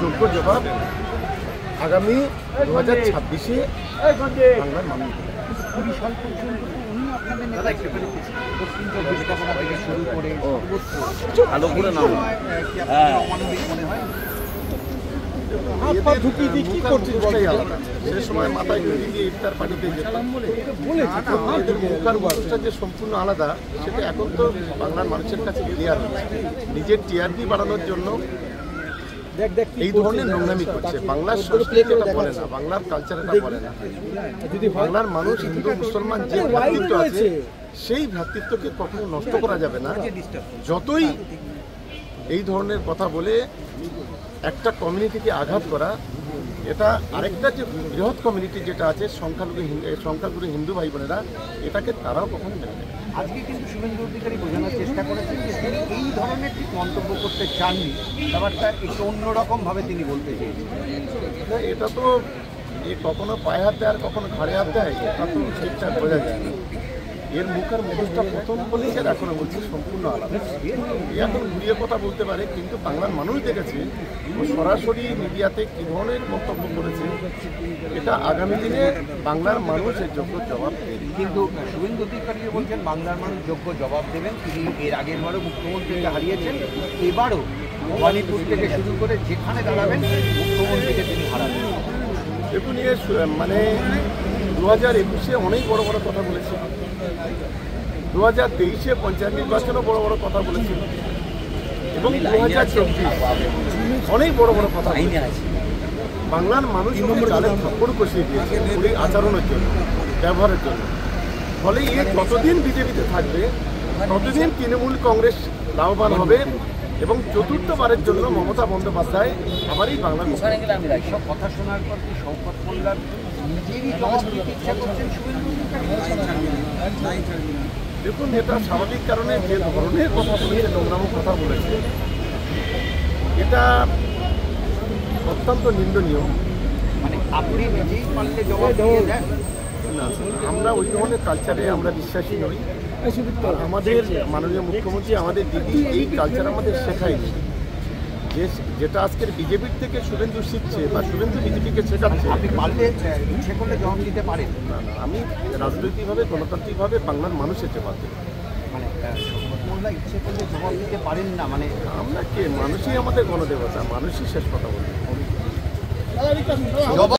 যোগ্য জবাব আগামী 2026-এ বাংলার মানুষ। সে সময় মাথায় টুপি দিয়ে ইফতার পার্টিতে যেতাম, এদের মুখার মানুষটা যে সম্পূর্ণ আলাদা সেটা এখন তো বাংলার মানুষের কাছে ক্লিয়ার হচ্ছে। নিজের টিআরপি বাড়ানোর জন্য এই ধরনের নোংরামি করছে। বাংলার সংস্কৃতিটা বলে না, বাংলার কালচারটা বলে না। বাংলার মানুষ হিন্দু মুসলমান যে ভ্রাতৃত্ব আছে সেই ভ্রাতৃত্বকে কখনো নষ্ট করা যাবে না। যতই এই ধরনের কথা বলে একটা কমিউনিটিকে আঘাত করা, এটা আরেকটা যে বৃহৎ কমিউনিটি যেটা আছে সংখ্যালঘু হিন্দু ভাই বোনেরা, এটাকে তারাও কখনো মেনে নেবে। আজকে কিন্তু শুভেন্দু অধিকারী বোঝানোর চেষ্টা করেছেন যে তিনি এই ধরনের ঠিক মন্তব্য করতে চাননি, ব্যাপারটা একটু অন্যরকমভাবে তিনি বলতে চেয়েছেন। এটা তো কখনো পায়ে হাত দেয় আর কখনো ঘাড়ে হাত দেয়, এটা তো ঠিকঠাক বোঝা যায় না। এর মুখের মুখোশটা প্রথম বলেছে, এখনো বলছে সম্পূর্ণ আলাদা। এখন ঘুরিয়ে কথা বলতে পারে, কিন্তু বাংলার মানুষ দেখেছে ও সরাসরি মিডিয়াতে কী ধরনের মন্তব্য করেছে। এটা আগামী দিনে বাংলার মানুষ এর যোগ্য জবাব দেবে। কিন্তু শুভেন্দু অধিকারী বলছেন বাংলার মানুষ যোগ্য জবাব দেবেন। তিনি এর আগের বারও মুখ্যমন্ত্রীকে হারিয়েছেন, এবারও ভবানীপুর থেকে শুরু করে যেখানে দাঁড়াবেন মুখ্যমন্ত্রীকে তিনি হারাবেন। দেখুন, মানে 2021-এ অনেক বড় বড় কথা বলেছে, 2023-এ পঞ্চায়েত নির্বাচনও বড় বড় কথা বলেছিল, এবং 2024 অনেক বড় বড় কথা বলেছে। বাংলার মানুষ চালের থাপ্পড় কষিয়ে দিয়েছে এই আচরণের জন্য, ব্যবহারের জন্য। ফলে যতদিন বিজেপিতে থাকবে ততদিন তৃণমূল কংগ্রেস লাভবান হবে, এবং চতুর্থবারের জন্য মমতা বন্দ্যোপাধ্যায় আবারই বাংলার সব কথা শোনার পর কি শওকত মোল্লার নিজেরই জবাব দিতে ইচ্ছা করছেন শুভেন্দু অধিকারী? দেখুন, এটা স্বাভাবিক কারণে যে ধরনের কথা বলেছে, নোংরাম কথা বলেছে, এটা অত্যন্ত নিন্দনীয়। মানে আপনি নিজেই পারলে জবাব দিয়ে দেন না, আমরা ওই ধরনের কালচারে আমরা বিশ্বাসী নই। আমাদের মাননীয় মুখ্যমন্ত্রী, আমাদের দিদি এই কালচার আমাদের শেখায়নি। যেটা আজকের বিজেপির থেকে শুভেন্দু শিখছে বা শুভেন্দু বিজেপিকে শেখাচ্ছে। আপনি পারলে ইচ্ছে করলে জবাব দিতে পারেন? না, আমি রাজনৈতিকভাবে গণতান্ত্রিকভাবে বাংলার মানুষের জবাব দেব। মানে শওকত মোল্লা ইচ্ছে করলে জবাব দিতে পারেন না? মানে আমরা কে? মানুষই আমাদের গণদেবতা, মানুষই শেষ কথা বলবে।